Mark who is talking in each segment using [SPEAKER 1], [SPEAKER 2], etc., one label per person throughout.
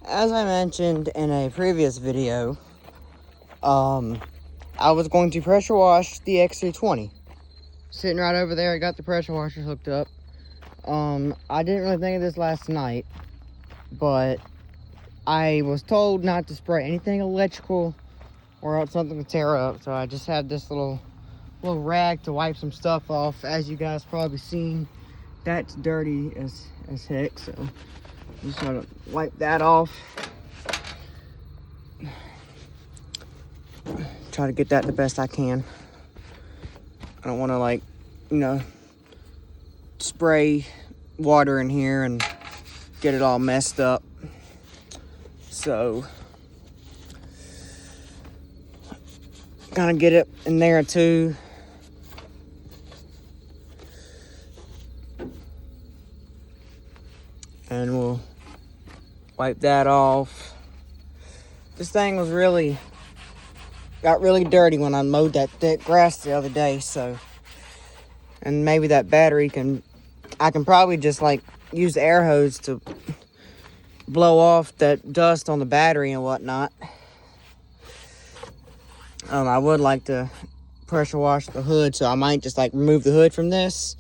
[SPEAKER 1] As I mentioned in a previous video, I was going to pressure wash the X320. Sitting right over there, I got the pressure washer hooked up. I didn't really think of this last night, but I was told not to spray anything electrical or else something would tear up. So I just had this little rag to wipe some stuff off. As you guys probably seen, that's dirty as heck, so I'm just gonna wipe that off. Try to get that the best I can. I don't want to, like, you know, spray water in here and get it all messed up. So kind of get it in there too. And we'll wipe that off. This thing was got really dirty when I mowed that thick grass the other day, so. And maybe that battery I can probably just like use the air hose to blow off that dust on the battery and whatnot. I would like to pressure wash the hood, so I might just like remove the hood from this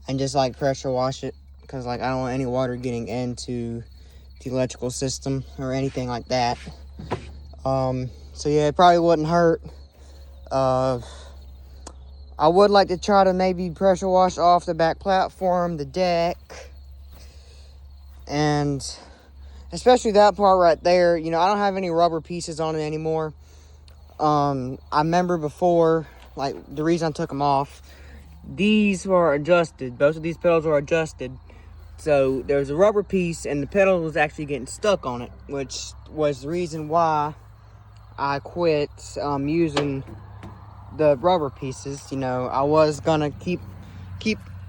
[SPEAKER 1] and just like pressure wash it, because like I don't want any water getting into the electrical system or anything like that. So yeah, it probably wouldn't hurt. I would like to try to maybe pressure wash off the back platform, the deck, and especially that part right there. You know, I don't have any rubber pieces on it anymore. I remember before, like, the reason I took them off, these were adjusted. Both of these pedals were adjusted. So there's a rubber piece and the pedal was actually getting stuck on it, which was the reason why I quit using the rubber pieces. You know, I was gonna keep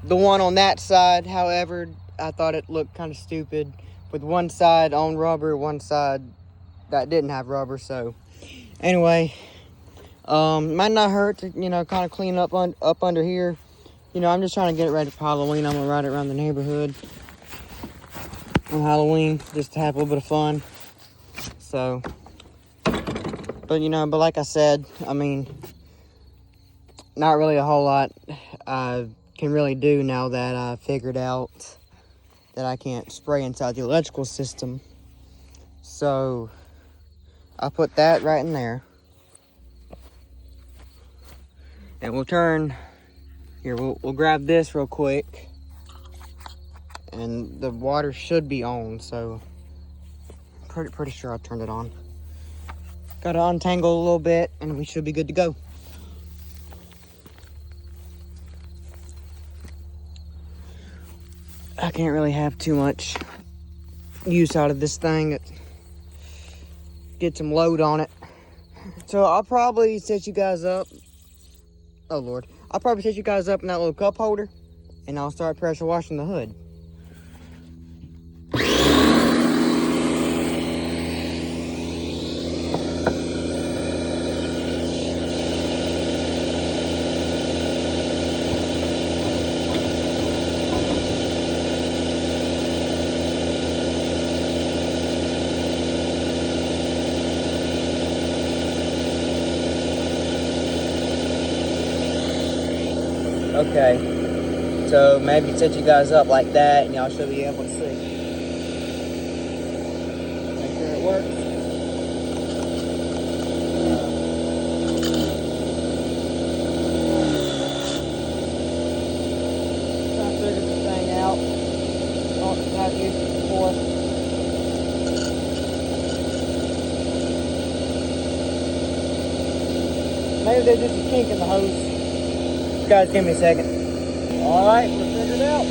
[SPEAKER 1] the one on that side. However, I thought it looked kind of stupid with one side on rubber, one side that didn't have rubber. So anyway, might not hurt to, you know, kind of clean up under here. You know, I'm just trying to get it ready for Halloween. I'm gonna ride it around the neighborhood on Halloween just to have a little bit of fun. So, but you know, but like I said, I mean, not really a whole lot I can really do now that I figured out that I can't spray inside the electrical system. So I put that right in there. And we'll turn, here, we'll grab this real quick. And the water should be on, so pretty sure I turned it on. Gotta untangle a little bit and we should be good to go. I can't really have too much use out of this thing. Get some load on it. So I'll probably set you guys up. Oh Lord. I'll probably set you guys up in that little cup holder and I'll start pressure washing the hood. Okay, so maybe set you guys up like that and y'all should be able to see. Make sure it works. Trying to figure this thing out. I haven't used it before. Maybe there's just a kink in the hose. Guys, give me a second. All right, we'll figure it out.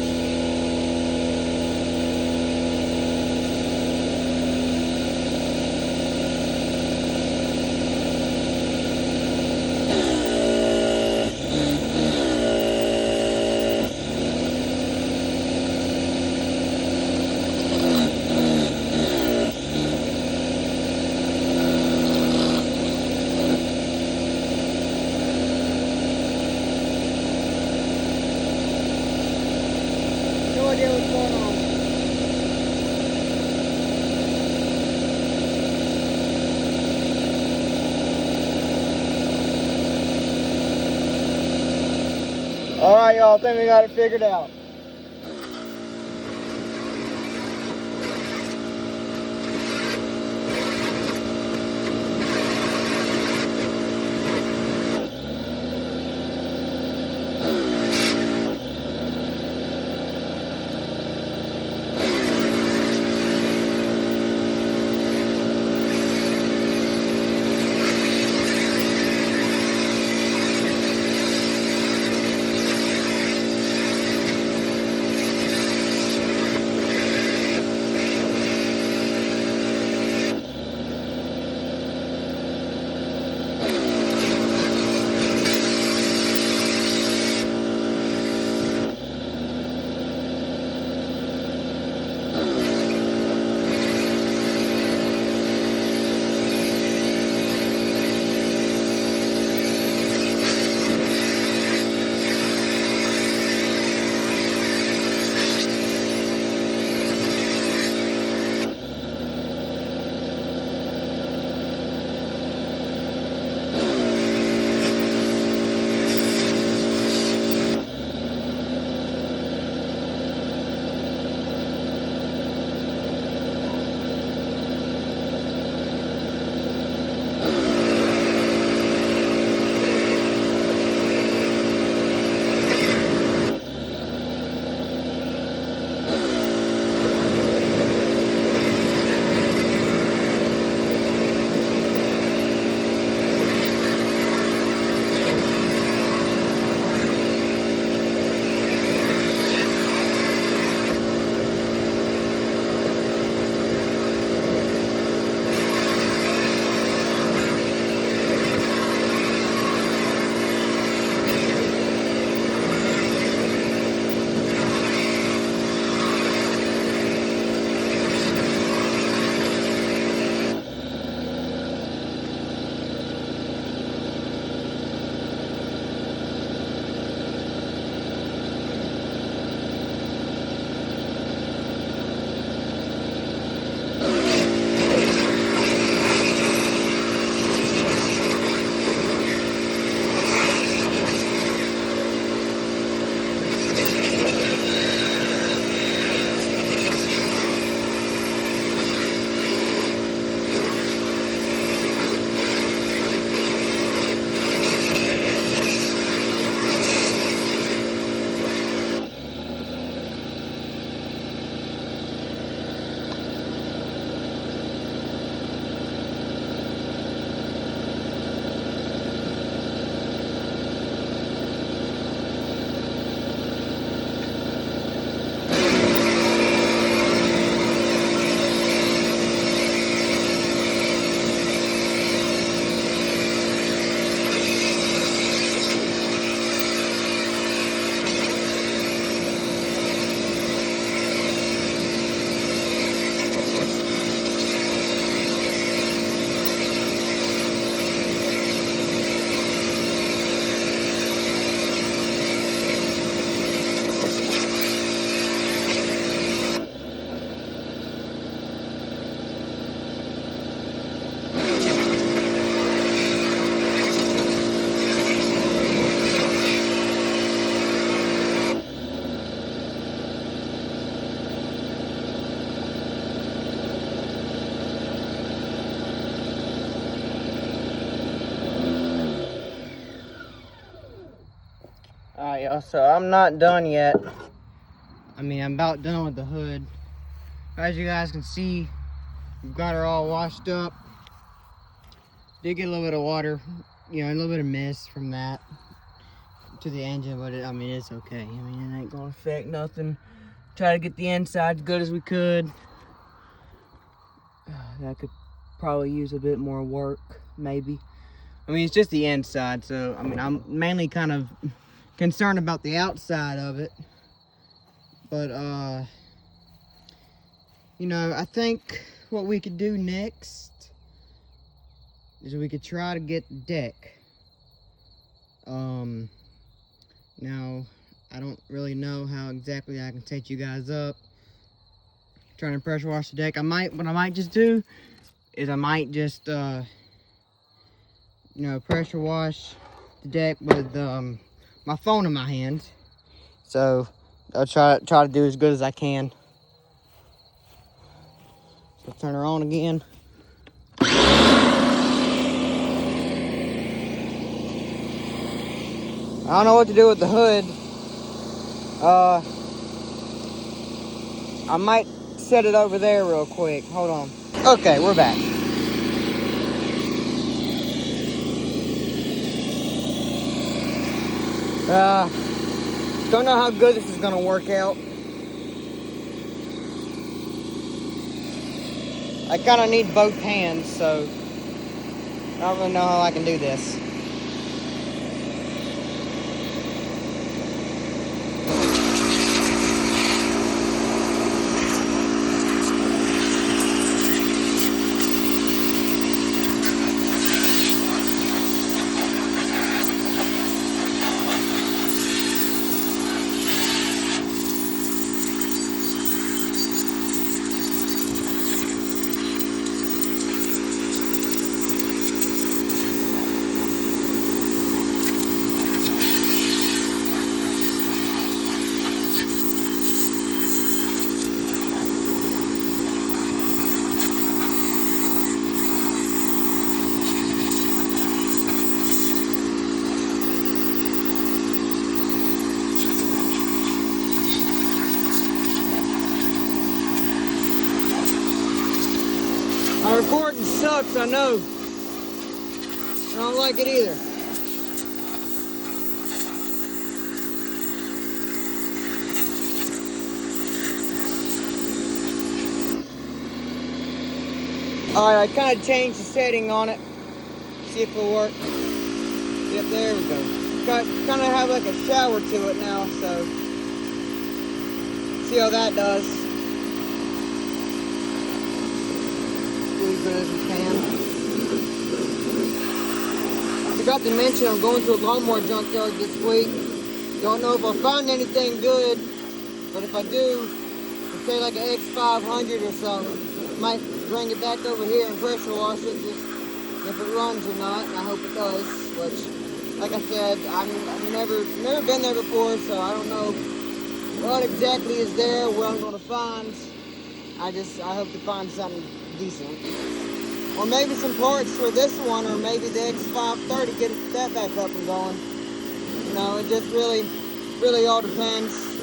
[SPEAKER 1] go. I think we got it figured out. Alright, y'all, so I'm not done yet. I mean, I'm about done with the hood. As you guys can see, we've got her all washed up. Did get a little bit of water, you know, a little bit of mist from that to the engine, but I mean, it's okay. I mean, it ain't gonna affect nothing. Try to get the inside as good as we could. That could probably use a bit more work, maybe. I mean, it's just the inside, so I mean, I'm mainly kind of concerned about the outside of it. But you know, I think what we could do next is we could try to get the deck. Now I don't really know how exactly I can take you guys up trying to pressure wash the deck. What I might just do is I might just you know, pressure wash the deck with my phone in my hands. So I'll try to do as good as I can. So turn her on again. I don't know what to do with the hood. I might set it over there real quick. Hold on. Okay, we're back. Don't know how good this is gonna work out. I kind of need both hands, so I don't really know how I can do this. My recording sucks, I know. I don't like it either. Alright, I kind of changed the setting on it. See if it'll work. Yep, there we go. Kind of have like a shower to it now, so see how that does. Do as good as we can. I forgot to mention I'm going to a lawnmower junkyard this week. Don't know if I'll find anything good, but if I do, let's say like an X320 or something, might bring it back over here and pressure wash it, just if it runs or not, and I hope it does, which, like I said, I've never been there before, so I don't know what exactly is there, what I'm going to find. I hope to find something decent. Or maybe some parts for this one, or maybe the X530, get that back up and going. You know, it just really all depends.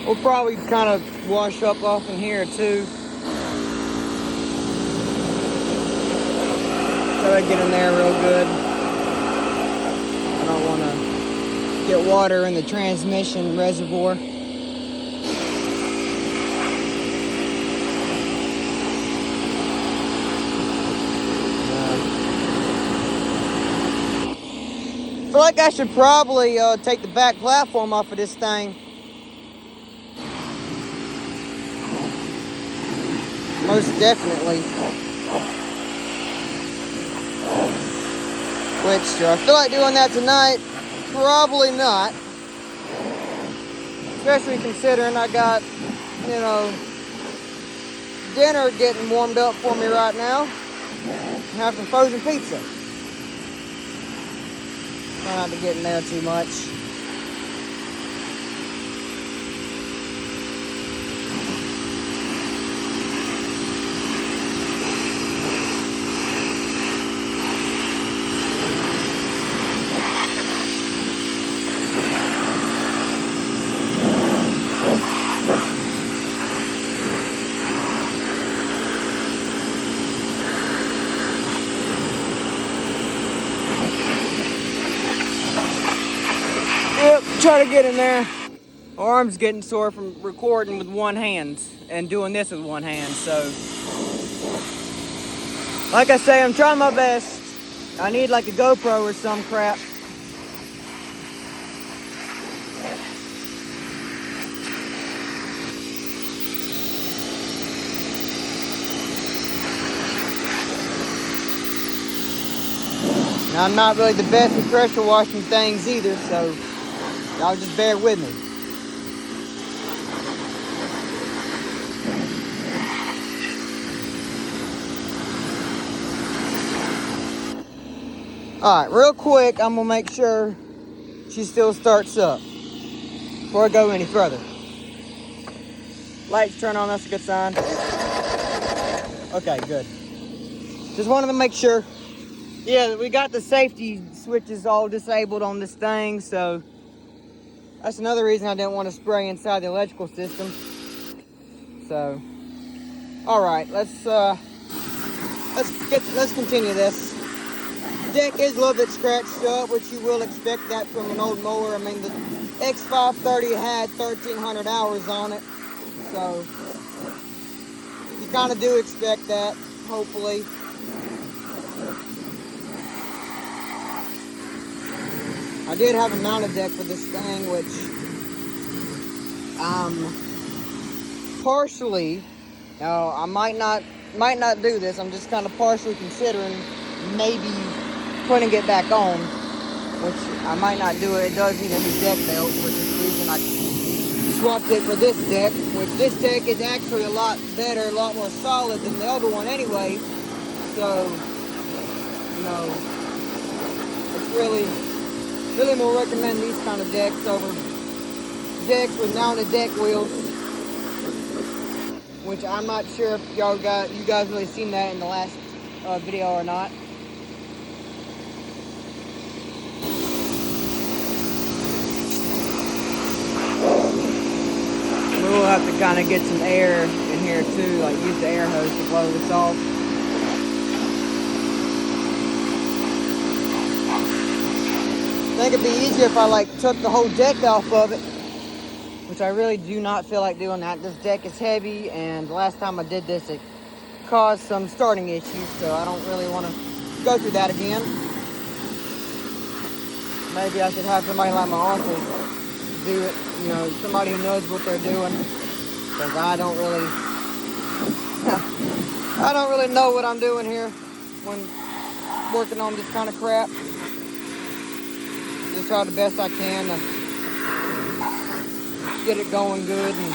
[SPEAKER 1] We'll probably kind of wash up off in here too. Try to get in there real good. I don't want to get water in the transmission reservoir. I feel like I should probably take the back platform off of this thing. Most definitely. Which, do I feel like doing that tonight? Probably not. Especially considering I got, you know, dinner getting warmed up for me right now. Have some frozen pizza. Try not to get in there too much. Yep, try to get in there. My arm's getting sore from recording with one hand and doing this with one hand, so. Like I say, I'm trying my best. I need like a GoPro or some crap. I'm not really the best at pressure washing things either, so y'all just bear with me. All right, real quick, I'm gonna make sure she still starts up before I go any further. Lights turn on, that's a good sign. Okay, good. Just wanted to make sure. Yeah, we got the safety switches all disabled on this thing, so that's another reason I didn't want to spray inside the electrical system. So, all right, let's continue this. The deck is a little bit scratched up, which you will expect that from an old mower. I mean, the X530 had 1,300 hours on it, so you kind of do expect that, hopefully. I did have a mounted deck for this thing, which partially, now I might not do this. I'm just kind of partially considering maybe putting it back on, which I might not do it. It does need a new deck belt, which is the reason I swapped it for this deck, which this deck is actually a lot better, a lot more solid than the other one anyway. So, you know, it's really more recommend these kind of decks over decks with mounted deck wheels, which I'm not sure if you guys really seen that in the last video or not. We'll have to kind of get some air in here too, like use the air hose to blow this off. I think it'd be easier if I took the whole deck off of it, which I really do not feel like doing that. This deck is heavy, and the last time I did this, it caused some starting issues, so I don't really want to go through that again. Maybe I should have somebody like my uncle do it, you know, somebody who knows what they're doing, because I don't really know what I'm doing here when working on this kind of crap. Just try the best I can to get it going good and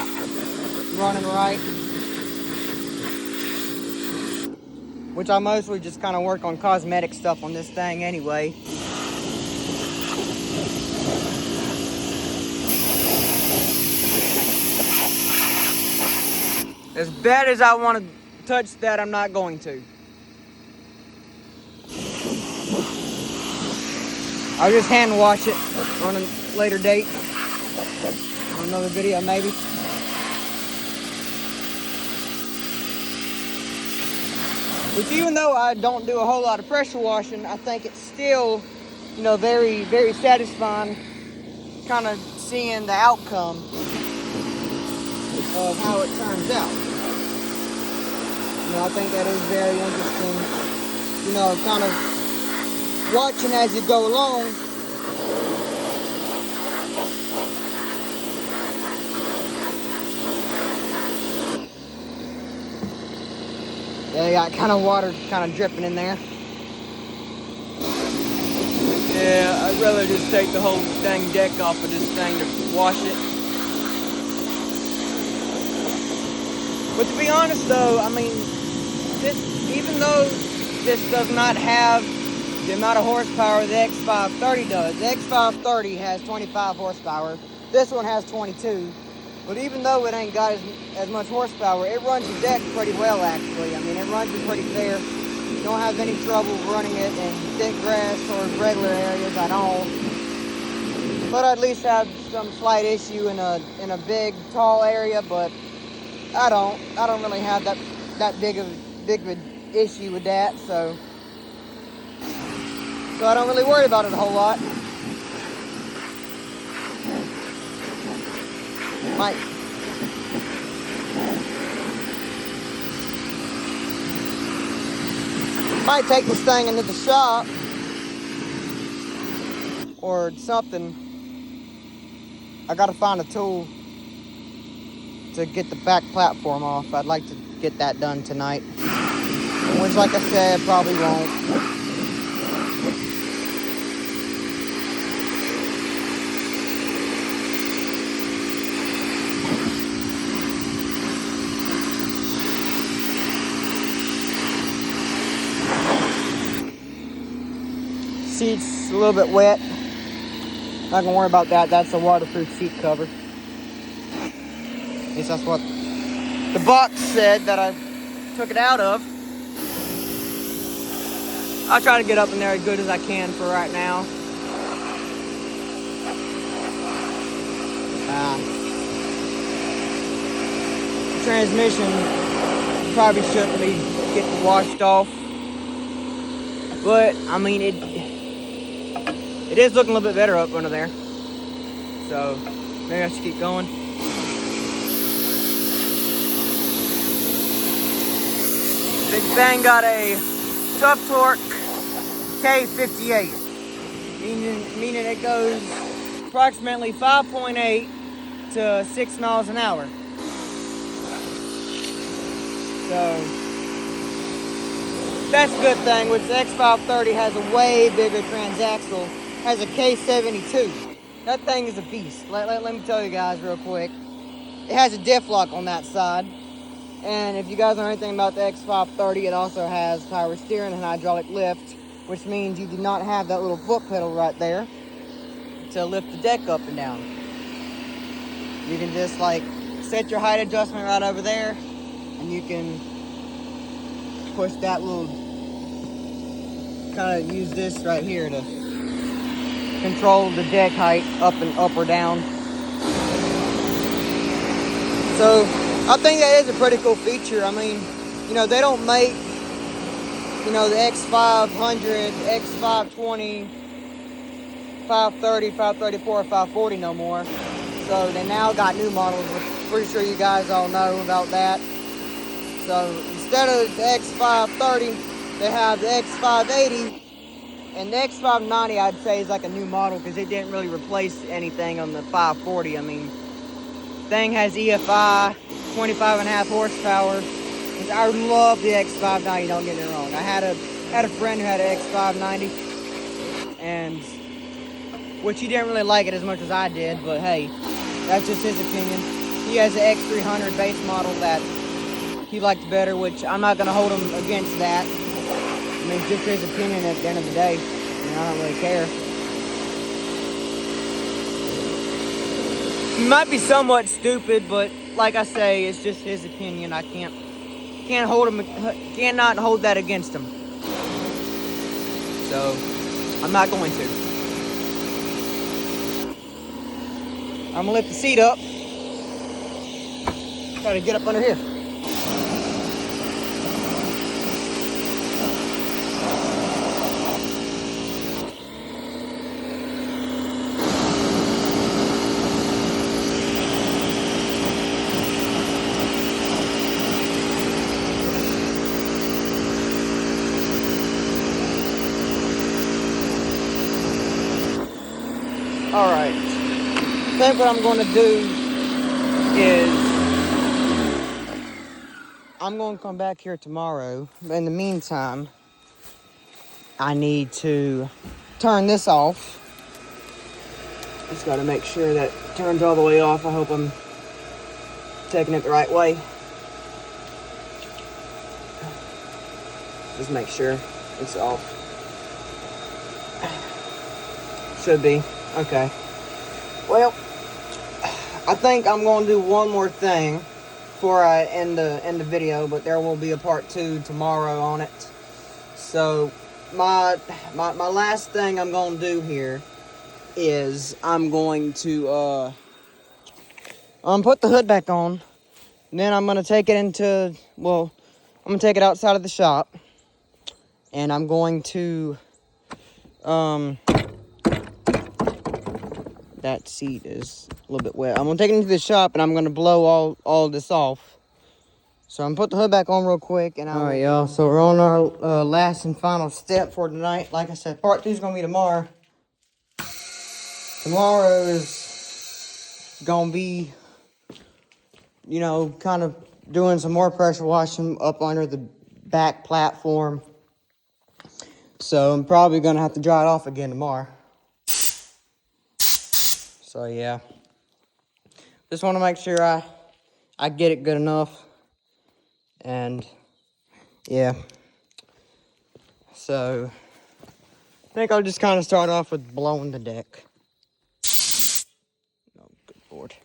[SPEAKER 1] running right. Which I mostly just kind of work on cosmetic stuff on this thing anyway. As bad as I want to touch that, I'm not going to. I'll just hand wash it on a later date. On another video, maybe. Which, even though I don't do a whole lot of pressure washing, I think it's still, you know, very, very satisfying kind of seeing the outcome of how it turns out. You know, I think that is very interesting, you know, kind of watching as you go along. Yeah, got kind of water kind of dripping in there. Yeah, I'd rather just take the whole dang deck off of this thing to wash it. But to be honest though, I mean, even though this does not have the amount of horsepower the X530 does. The X530 has 25 horsepower. This one has 22. But even though it ain't got as much horsepower, it runs the deck pretty well, actually. I mean, it runs it pretty fair. You don't have any trouble running it in thick grass or regular areas at all. But I at least have some slight issue in a big, tall area, but I don't really have that big of an issue with that, so I don't really worry about it a whole lot. Might take this thing into the shop or something. I gotta find a tool to get the back platform off. I'd like to get that done tonight, which, like I said, probably won't. seat's a little bit wet. Not gonna worry about that. That's a waterproof seat cover. At least that's what the box said that I took it out of. I'll try to get up in there as good as I can for right now. Transmission probably shouldn't be getting washed off, but I mean it is looking a little bit better up under there, so maybe I should keep going. Big thing got a Tough Torque K58, meaning it goes approximately 5.8 to 6 miles an hour. So that's a good thing, which the X530 has a way bigger transaxle, has a K72. That thing is a beast. Let me tell you guys real quick. It has a diff lock on that side. And if you guys know anything about the X530, it also has power steering and hydraulic lift, which means you do not have that little foot pedal right there to lift the deck up and down. You can just like set your height adjustment right over there, and you can push that little, kind of use this right here to control the deck height up or down. So I think that is a pretty cool feature. I mean, you know, they don't make, you know, the X500, X520, 530, 534, 540 no more. So they now got new models, which I'm pretty sure you guys all know about that. So instead of the X530, they have the X580, and the X590 I'd say is like a new model because it didn't really replace anything on the 540. I mean, thing has EFI, 25.5 horsepower. I love the X590, don't get me wrong. I had a friend who had an X590, and which he didn't really like it as much as I did, but hey, that's just his opinion. He has an X300 base model that he liked better, which I'm not going to hold him against that. I mean, it's just his opinion at the end of the day. I mean, I don't really care. He might be somewhat stupid, but like I say, it's just his opinion. I cannot hold that against him. So, I'm not going to. I'm gonna lift the seat up. Try to get up under here. All right. I think what I'm going to do is I'm going to come back here tomorrow. But in the meantime, I need to turn this off. Just got to make sure that it turns all the way off. I hope I'm taking it the right way. Just make sure it's off. Should be. Okay. Well, I think I'm going to do one more thing before I end the video, but there will be a part 2 tomorrow on it. So, my last thing I'm going to do here is I'm going to put the hood back on. And then I'm going to take it into, well, I'm going to take it outside of the shop. And I'm going to, that seat is a little bit wet. I'm going to take it into the shop and I'm going to blow all this off. So I'm going to put the hood back on real quick. And alright, y'all. So we're on our last and final step for tonight. Like I said, part 2 is going to be tomorrow. Tomorrow is going to be, you know, kind of doing some more pressure washing up under the back platform. So I'm probably going to have to dry it off again tomorrow. So yeah. Just want to make sure I get it good enough. And yeah. So think I'll just kind of start off with blowing the deck. Oh, good Lord.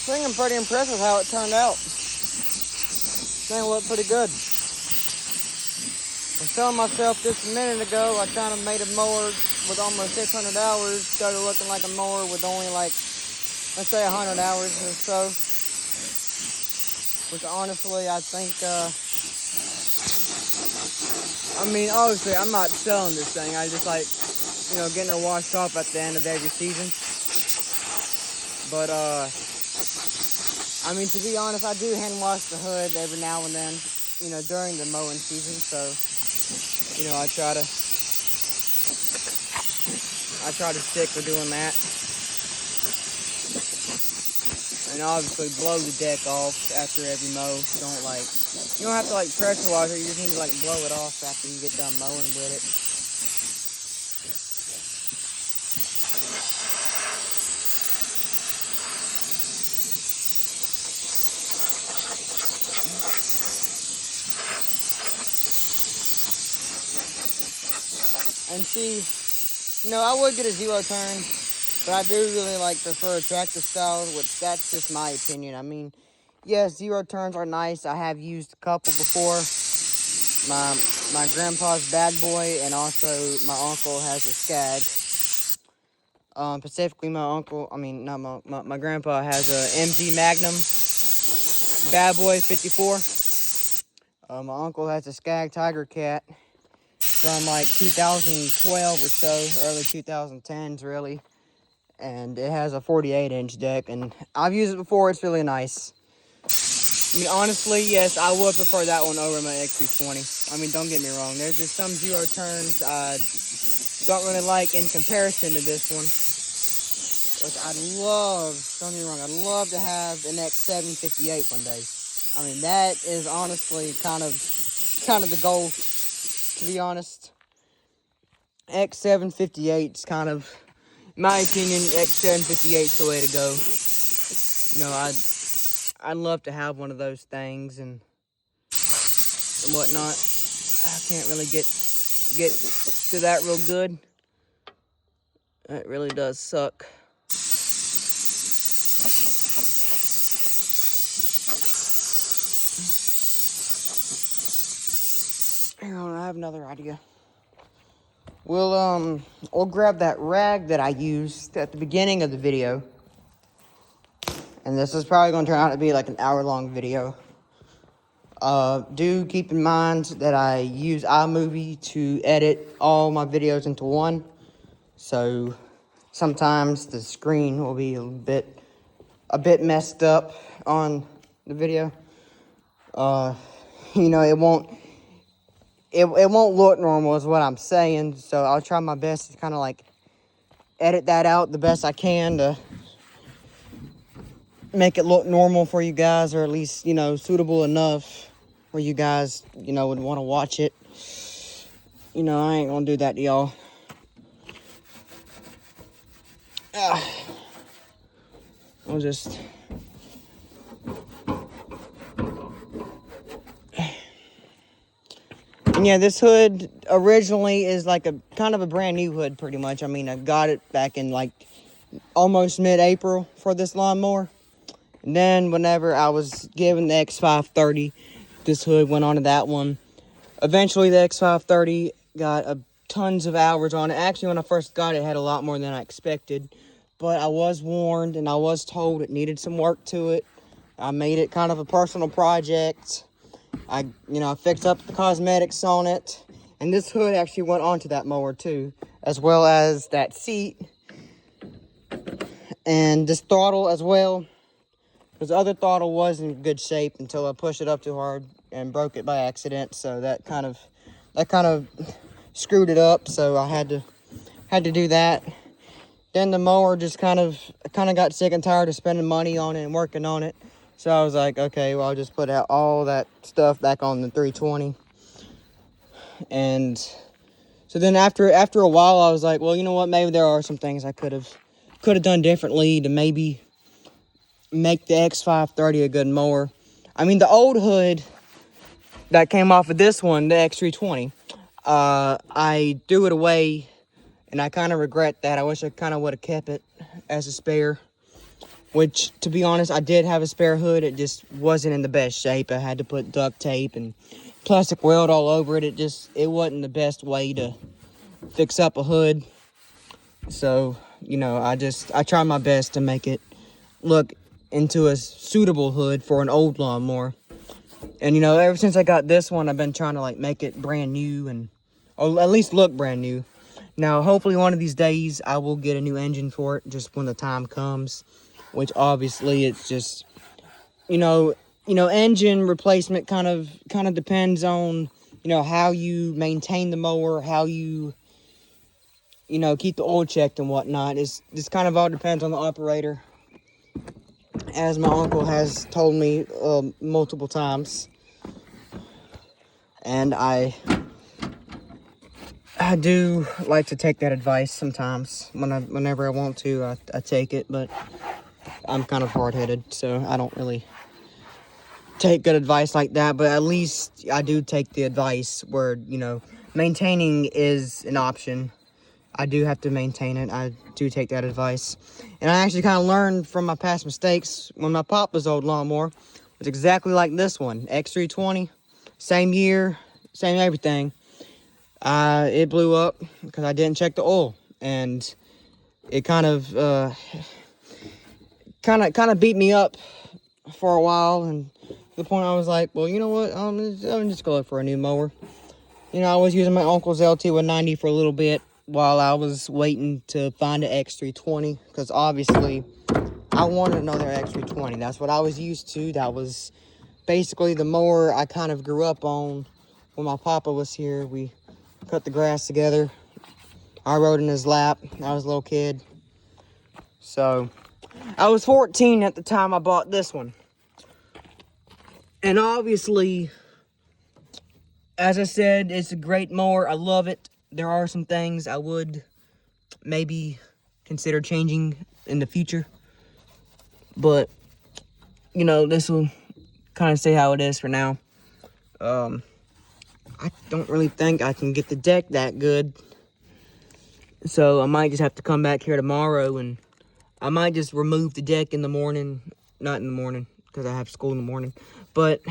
[SPEAKER 1] I think I'm pretty impressed with how it turned out. Thing looked pretty good. I was telling myself just a minute ago, I kind of made a mower with almost 600 hours, started looking like a mower with only like, let's say 100 hours or so. Which honestly, I think, I mean, obviously, I'm not selling this thing. I just like, you know, getting her washed off at the end of every season. But, I mean, to be honest, I do hand wash the hood every now and then, you know, during the mowing season. So, you know, I try to stick to doing that. And obviously blow the deck off after every mow. You don't have to like pressure wash it, you just need to like blow it off after you get done mowing with it. And see, you know, I would get a 0 turn, but I do really like prefer tractor style, which that's just my opinion. I mean, yes, 0 turns are nice. I have used a couple before. My grandpa's bad boy, and also my uncle has a Skag. Specifically, my grandpa has a MG Magnum bad boy 54. My uncle has a Skag Tiger Cat from like 2012 or so, early 2010s really, and it has a 48-inch deck, and I've used it before. It's really nice. I mean, honestly, yes, I would prefer that one over my X320. I mean, don't get me wrong, there's just some 0 turns I don't really like in comparison to this one, which I'd love, don't get me wrong, I'd love to have an X758 one day. I mean, that is honestly kind of the goal, to be honest. X758 is kind of, in my opinion, X758 is the way to go. You know, I'd love to have one of those things and whatnot. I can't really get to that real good. That really does suck. Hang on, I have another idea. We'll grab that rag that I used at the beginning of the video. And this is probably going to turn out to be like an hour-long video. Do keep in mind that I use iMovie to edit all my videos into one. So sometimes the screen will be a bit messed up on the video. You know, it won't look normal is what I'm saying. So I'll try my best to kind of like edit that out the best I can to make it look normal for you guys, or at least, you know, suitable enough where you guys, you know, would want to watch it. You know, I ain't gonna do that to y'all. I'll just... And yeah, this hood originally is like a kind of a brand new hood, pretty much. I mean, I got it back in like almost mid-April for this lawnmower. And then whenever I was given the X530, this hood went onto that one. Eventually, the X530 got tons of hours on it. Actually, when I first got it, it had a lot more than I expected. But I was warned and I was told it needed some work to it. I made it kind of a personal project. I fixed up the cosmetics on it. And this hood actually went onto that mower too, as well as that seat And this throttle as well, because the other throttle was in good shape until I pushed it up too hard and broke it by accident. So that kind of screwed it up. So I had to do that. Then the mower just kind of got sick and tired of spending money on it and working on it. So I was like, okay, well, I'll just put out all that stuff back on the 320. And so then after a while, I was like, well, you know what? Maybe there are some things I could have done differently to maybe make the X530 a good mower. I mean, the old hood that came off of this one, the X320, I threw it away, and I kind of regret that. I wish I kind of would have kept it as a spare, which, to be honest, I did have a spare hood. It just wasn't in the best shape. I had to put duct tape and plastic weld all over it. It wasn't the best way to fix up a hood. So, you know, I tried my best to make it look into a suitable hood for an old lawnmower. And, you know, ever since I got this one, I've been trying to, like, make it brand new, or at least look brand new. Now, hopefully one of these days I will get a new engine for it just when the time comes, which obviously it's just, you know, engine replacement kind of depends on, you know, how you maintain the mower, how you know, keep the oil checked and whatnot. This kind of all depends on the operator, as my uncle has told me multiple times. And I do like to take that advice sometimes. Whenever I want to, I take it, but I'm kind of hard-headed, so I don't really take good advice like that. But at least I do take the advice where, you know, maintaining is an option. I do have to maintain it. I do take that advice. And I actually kind of learned from my past mistakes when my papa's old lawnmower was exactly like this one. X320, same year, same everything. It blew up because I didn't check the oil. And it kind of beat me up for a while. And to the point I was like, well, you know what? I'm just going to look for a new mower. You know, I was using my uncle's LT190 for a little bit while I was waiting to find an X320, because obviously I wanted another X320. That's what I was used to. That was basically the mower I kind of grew up on when my papa was here. We cut the grass together. I rode in his lap. I was a little kid. So I was 14 at the time I bought this one. And obviously, as I said, it's a great mower. I love it. There are some things I would maybe consider changing in the future. But, you know, this will kind of stay how it is for now. I don't really think I can get the deck that good. So I might just have to come back here tomorrow, and I might just remove the deck in the morning. Not in the morning, because I have school in the morning. But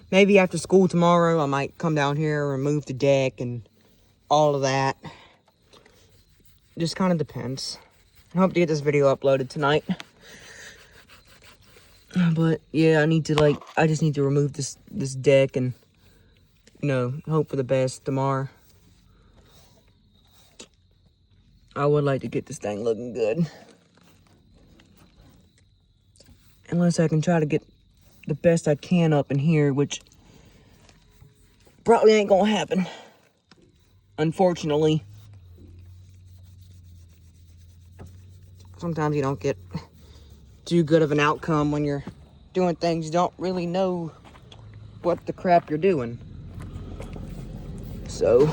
[SPEAKER 1] maybe after school tomorrow, I might come down here, remove the deck, and all of that. Just kind of depends. I hope to get this video uploaded tonight. But yeah, I just need to remove this deck and, you know, hope for the best tomorrow. I would like to get this thing looking good. Unless I can try to get the best I can up in here, which probably ain't gonna happen, unfortunately. Sometimes you don't get too good of an outcome when you're doing things you don't really know what the crap you're doing. So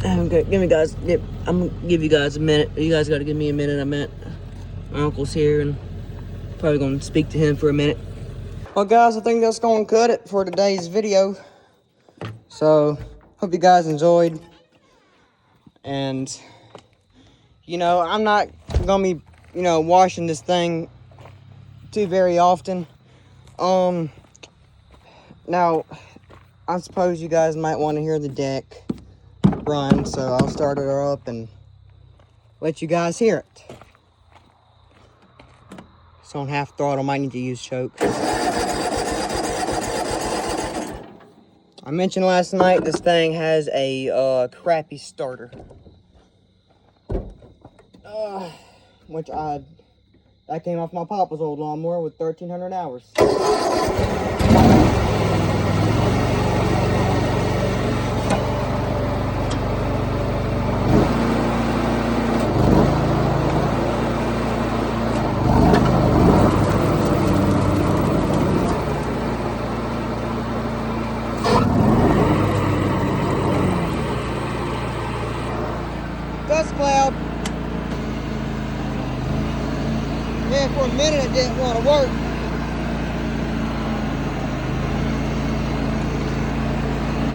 [SPEAKER 1] I'm gonna give you guys a minute. You guys gotta give me a minute. My uncle's here, and probably gonna speak to him for a minute. Well, guys, I think that's gonna cut it for today's video. So hope you guys enjoyed. And, you know, I'm not gonna be, you know, washing this thing too very often. Now, I suppose you guys might want to hear the deck run, so I'll start it up and let you guys hear it. It's on half throttle, might need to use choke. I mentioned last night this thing has a crappy starter. which that came off my papa's old lawnmower with 1,300 hours. Dust cloud. Yeah, for a minute it didn't want to work.